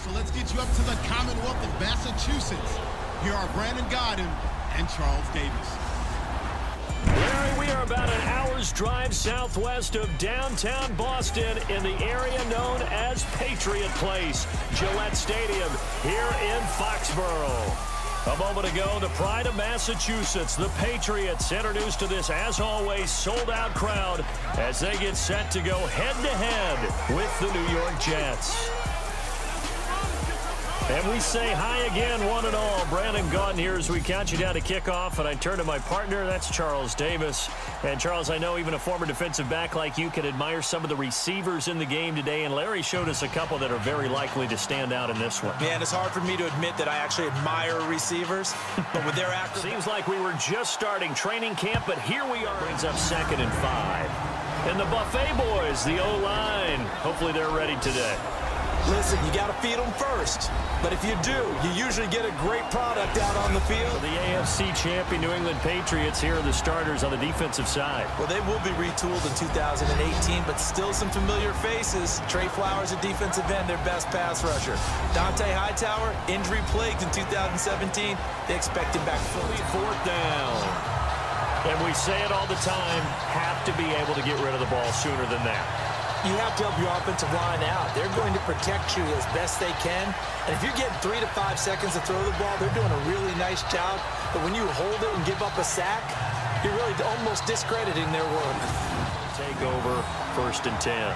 So let's get you up to the Commonwealth of Massachusetts. Here are Brandon Gaudin and Charles Davis. Larry, we are about an hour's drive southwest of downtown Boston in the area known as Patriot Place, Gillette Stadium here in Foxborough. A moment ago, the pride of Massachusetts, the Patriots, introduced to this, as always, sold-out crowd as they get set to go head-to-head with the New York Jets. And we say hi again, one and all. Brandon Gaudin here as we count you down to kickoff. And I turn to my partner, that's Charles Davis. And Charles, I know even a former defensive back like you can admire some of the receivers in the game today. And Larry showed us a couple that are very likely to stand out in this one. Man, it's hard for me to admit that I actually admire receivers. But with their active... Seems like we were just starting training camp, but here we are. Brings up 2nd and 5. And the Buffet boys, the O-line. Hopefully they're ready today. Listen, you got to feed them first. But if you do, you usually get a great product out on the field. For the AFC champion New England Patriots, here are the starters on the defensive side. Well, they will be retooled in 2018, but still some familiar faces. Trey Flowers at defensive end, their best pass rusher. Dante Hightower, injury-plagued in 2017. They expect him back fully. 4th down. And we say it all the time, have to be able to get rid of the ball sooner than that. You have to help your offensive line out. They're going to protect you as best they can. And if you're getting 3 to 5 seconds to throw the ball, they're doing a really nice job. But when you hold it and give up a sack, you're really almost discrediting their work. Take over 1st and 10.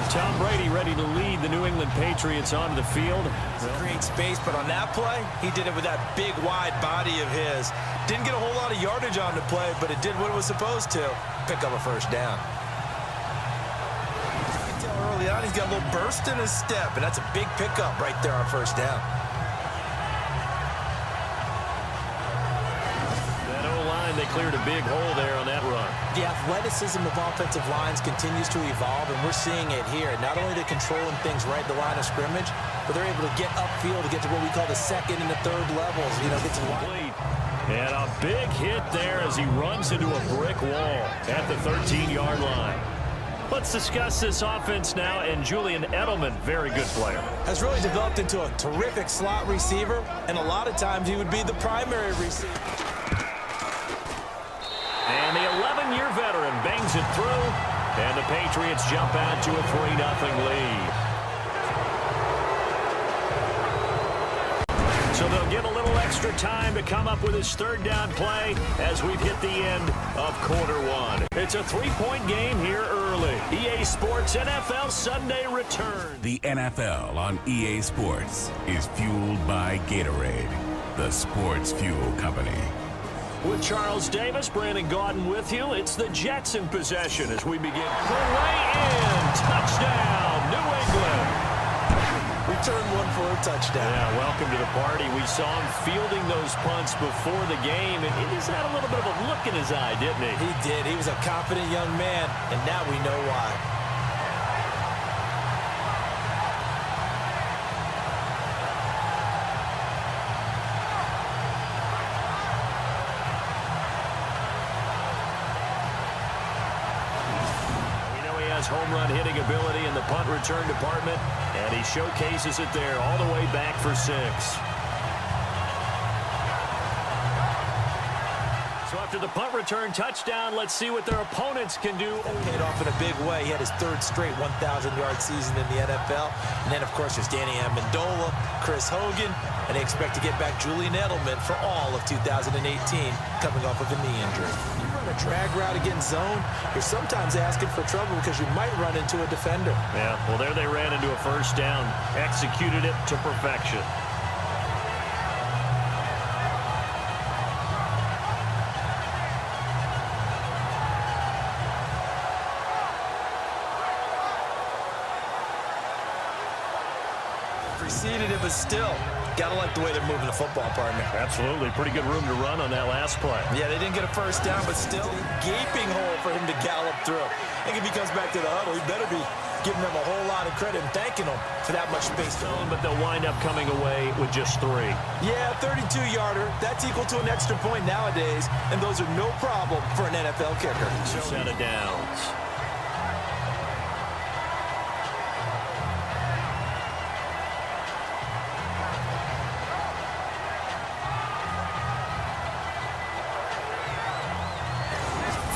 Tom Brady ready to lead the New England Patriots onto the field. Great space, but on that play, he did it with that big, wide body of his. Didn't get a whole lot of yardage on the play, but it did what it was supposed to. Pick up a 1st down. You can tell early on he's got a little burst in his step, and that's a big pickup right there on 1st down. That O-line, they cleared a big hole there on that run. The athleticism of offensive lines continues to evolve, and we're seeing it here. Not only are they controlling things right at the line of scrimmage, but they're able to get upfield to get to what we call the 2nd and the 3rd levels. You know, get to the line. And a big hit there as he runs into a brick wall at the 13-yard line. Let's discuss this offense now, and Julian Edelman, very good player. Has really developed into a terrific slot receiver, and a lot of times he would be the primary receiver. And the 11-year veteran bangs it through, and the Patriots jump out to a 3-0 lead. So they'll get a little extra time to come up with his 3rd down play as we've hit the end of Q1. It's a 3-point game here early. EA Sports NFL Sunday return. The NFL on EA Sports is fueled by Gatorade, the sports fuel company. With Charles Davis, Brandon Gaudin with you. It's the Jets in possession as we begin. Way in. Touchdown, New England. Return one for a touchdown. Yeah, welcome to the party. We saw him fielding those punts before the game, and he's had a little bit of a look in his eye, didn't he? He did. He was a confident young man, and now we know why. Home run hitting ability in the punt return department, and he showcases it there all the way back for 6. So after the punt return touchdown, let's see what their opponents can do. Paid off in a big way. He had his 3rd straight 1,000-yard season in the NFL. And then, of course, there's Danny Amendola, Chris Hogan, and they expect to get back Julian Edelman for all of 2018, coming off of a knee injury. A drag route against zone, you're sometimes asking for trouble because you might run into a defender. Yeah, well, there they ran into a 1st down, executed it to perfection. Preceded it, but still, gotta like the way they're moving the football, partner. Absolutely. Pretty good room to run on that last play. Yeah, they didn't get a 1st down, but still a gaping hole for him to gallop through. I think if he comes back to the huddle, he better be giving them a whole lot of credit and thanking them for that much space. But they'll wind up coming away with just 3. Yeah, 32-yarder. That's equal to an extra point nowadays, and those are no problem for an NFL kicker. Set of downs.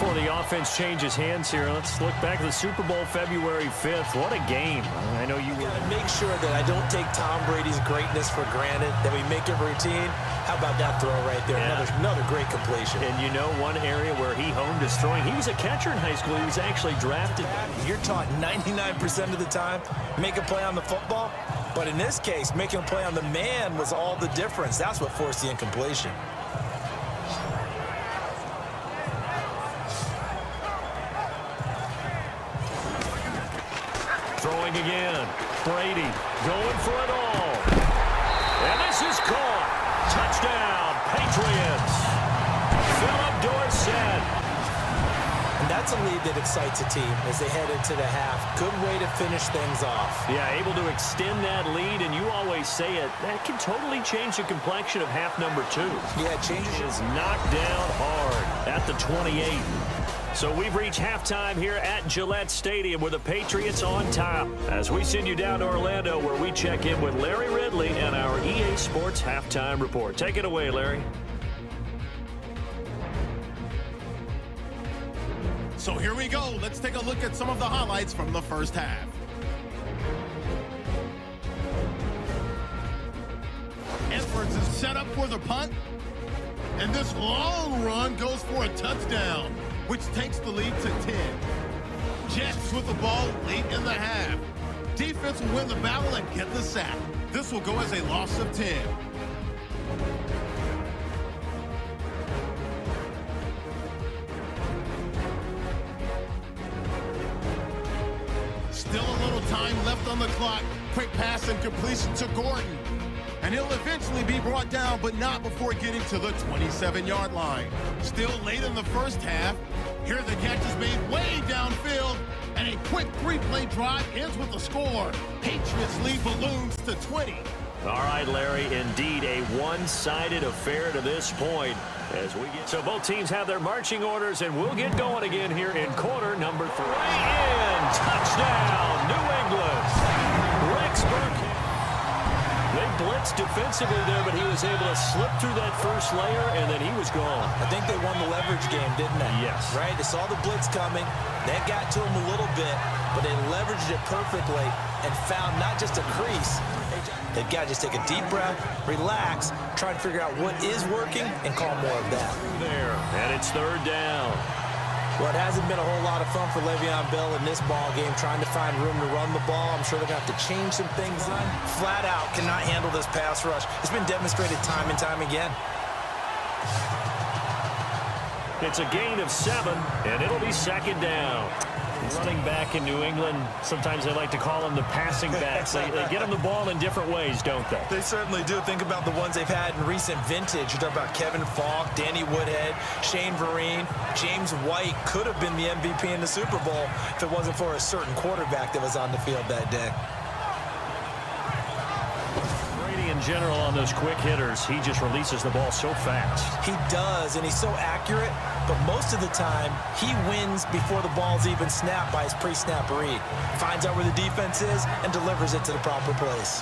Before the offense changes hands here, let's look back at the Super Bowl February 5th. What a game. I know you got to make sure that I don't take Tom Brady's greatness for granted, that we make it routine. How about that throw right there? Yeah. Another great completion. And you know one area where he honed his throwing, he was a catcher in high school. He was actually drafted. You're taught 99% of the time, make a play on the football. But in this case, making a play on the man was all the difference. That's what forced the incompletion. Throwing again. Brady going for it all. And this is caught. Touchdown, Patriots. Philip Dorsett. And that's a lead that excites a team as they head into the half. Good way to finish things off. Yeah, able to extend that lead, and you always say it, that can totally change the complexion of half number 2. Yeah, it changes. Is knocked down hard at the 28. So we've reached halftime here at Gillette Stadium with the Patriots on top. As we send you down to Orlando where we check in with Larry Ridley and our EA Sports Halftime Report. Take it away, Larry. So here we go. Let's take a look at some of the highlights from the first half. Edwards is set up for the punt. And this long run goes for a touchdown, which takes the lead to 10. Jets with the ball late in the half. Defense will win the battle and get the sack. This will go as a loss of 10. Still a little time left on the clock. Quick pass and completion to Gordon. And he'll eventually be brought down, but not before getting to the 27-yard line. Still late in the first half. Here the catch is made way downfield, and a quick 3-play drive ends with a score. Patriots lead balloons to 20. All right, Larry, indeed a one-sided affair to this point. So both teams have their marching orders, and we'll get going again here in quarter number 3. In, touchdown, New England. Rex Burkhead. They blitzed defensively there, but he was able to slip through that first layer, and then he was gone. I think they won the leverage game, didn't they? Yes. Right? They saw the blitz coming. That got to him a little bit, but they leveraged it perfectly and found not just a crease. They've got to just take a deep breath, relax, try to figure out what is working, and call more of that. There, and it's third down. Well, it hasn't been a whole lot of fun for Le'Veon Bell in this ball game, trying to find room to run the ball. I'm sure they're going to have to change some things on. Flat out cannot handle this pass rush. It's been demonstrated time and time again. It's a gain of 7, and it'll be second down. Running back in New England, sometimes they like to call them the passing backs. They get them the ball in different ways, don't they? They certainly do. Think about the ones they've had in recent vintage. You talk about Kevin Falk, Danny Woodhead, Shane Vereen, James White could have been the MVP in the Super Bowl if it wasn't for a certain quarterback that was on the field that day. In general on those quick hitters, he just releases the ball so fast. He does, and he's so accurate, but most of the time, he wins before the ball's even snapped by his pre-snap read. Finds out where the defense is and delivers it to the proper place.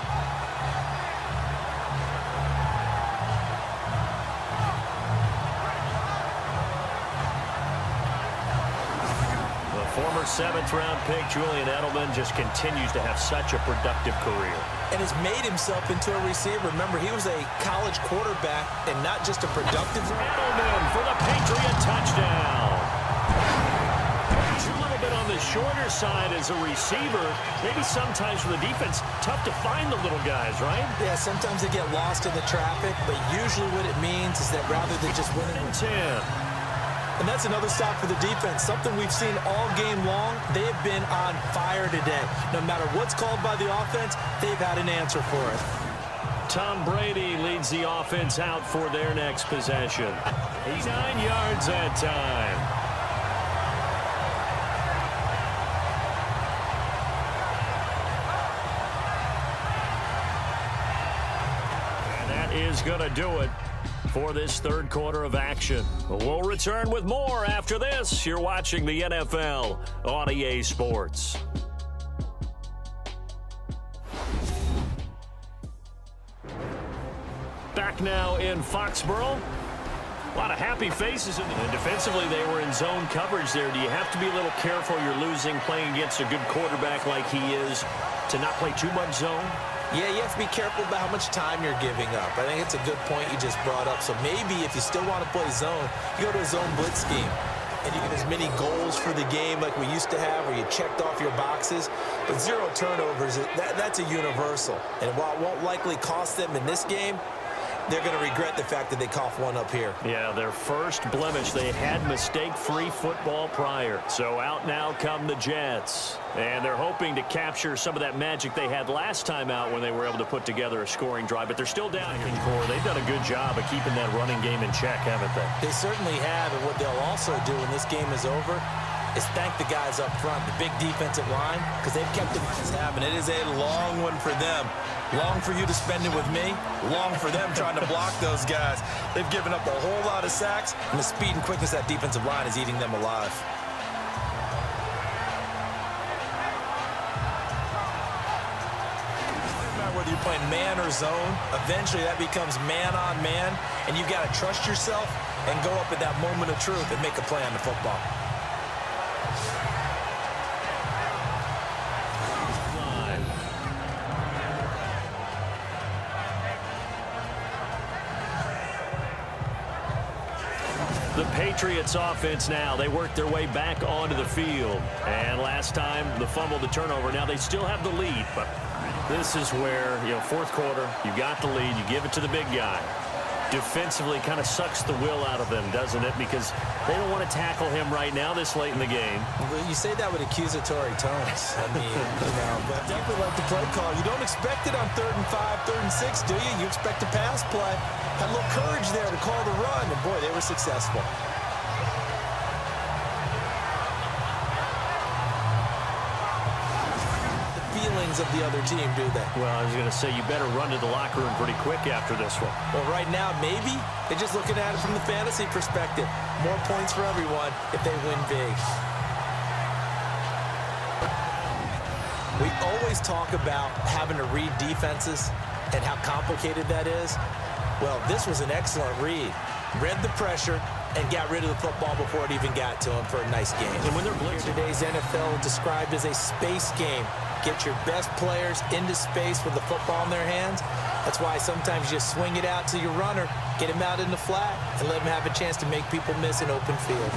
The former 7th-round pick, Julian Edelman, just continues to have such a productive career. And has made himself into a receiver. Remember, he was a college quarterback and not just a productive. Edelman for the Patriot touchdown. He's a little bit on the shorter side as a receiver. Maybe sometimes for the defense, tough to find the little guys, right? Yeah, sometimes they get lost in the traffic, but usually what it means is that rather than just winning 10. And that's another stop for the defense. Something we've seen all game long. They have been on fire today. No matter what's called by the offense, they've had an answer for it. Tom Brady leads the offense out for their next possession. He's 9 yards that time. that is going to do it for this third quarter of action. We'll return with more after this. You're watching the NFL on EA Sports. Back now in Foxborough. A lot of happy faces. And defensively, they were in zone coverage there. Do you have to be a little careful? You're losing playing against a good quarterback like he is to not play too much zone? Yeah, you have to be careful about how much time you're giving up. I think it's a good point you just brought up. So maybe if you still want to play zone, you go to a zone blitz scheme. And you get as many goals for the game like we used to have where you checked off your boxes. But 0 turnovers, that's a universal. And while it won't likely cost them in this game, they're going to regret the fact that they coughed one up here. Yeah, their first blemish. They had mistake-free football prior. So out now come the Jets. And they're hoping to capture some of that magic they had last time out when they were able to put together a scoring drive. But they're still down here in core. They've done a good job of keeping that running game in check, haven't they? They certainly have. And what they'll also do when this game is over is thank the guys up front, the big defensive line, because they've kept them and it is a long one for them. Long for you to spend it with me, long for them trying to block those guys. They've given up a whole lot of sacks, and the speed and quickness of that defensive line is eating them alive. No matter whether you're playing man or zone, eventually that becomes man on man, and you've got to trust yourself and go up at that moment of truth and make a play on the football. The Patriots offense now, they work their way back onto the field. And last time, the fumble, the turnover. Now they still have the lead, but this is where, fourth quarter, you got the lead, you give it to the big guy. Defensively kind of sucks the will out of them, doesn't it? Because they don't want to tackle him right now this late in the game. Well, you say that with accusatory tones. I mean, but definitely like the play call. You don't expect it on 3rd and 5, 3rd and 6, do you? You expect a pass play. Had a little courage there to call the run, and boy, they were successful. Of the other team, do they? Well, I was going to say, you better run to the locker room pretty quick after this one. Well, right now, maybe they're just looking at it from the fantasy perspective. More points for everyone if they win big. We always talk about having to read defenses and how complicated that is. Well, this was an excellent read. Read the pressure and got rid of the football before it even got to him for a nice game. And when they're blitzing, today's NFL described as a space game. Get your best players into space with the football in their hands. That's why sometimes you swing it out to your runner, get him out in the flat, and let him have a chance to make people miss an open field.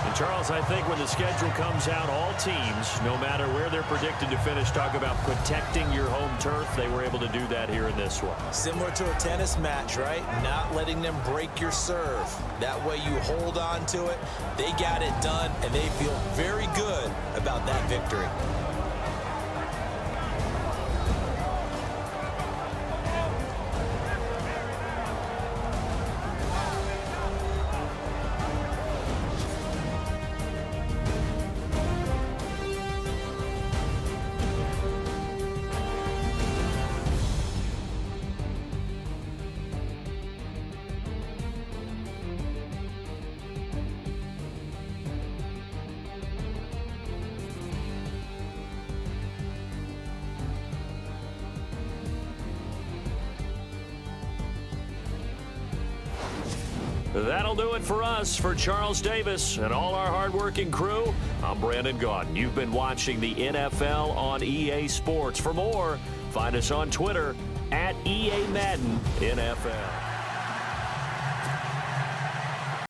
And Charles, I think when the schedule comes out, all teams, no matter where they're predicted to finish, talk about protecting your home turf. They were able to do that here in this one. Similar to a tennis match, right? Not letting them break your serve. That way you hold on to it. They got it done, and they feel very good about that victory. That'll do it for us. For Charles Davis and all our hardworking crew, I'm Brandon Gaudin. You've been watching the NFL on EA Sports. For more, find us on Twitter @EA Madden NFL.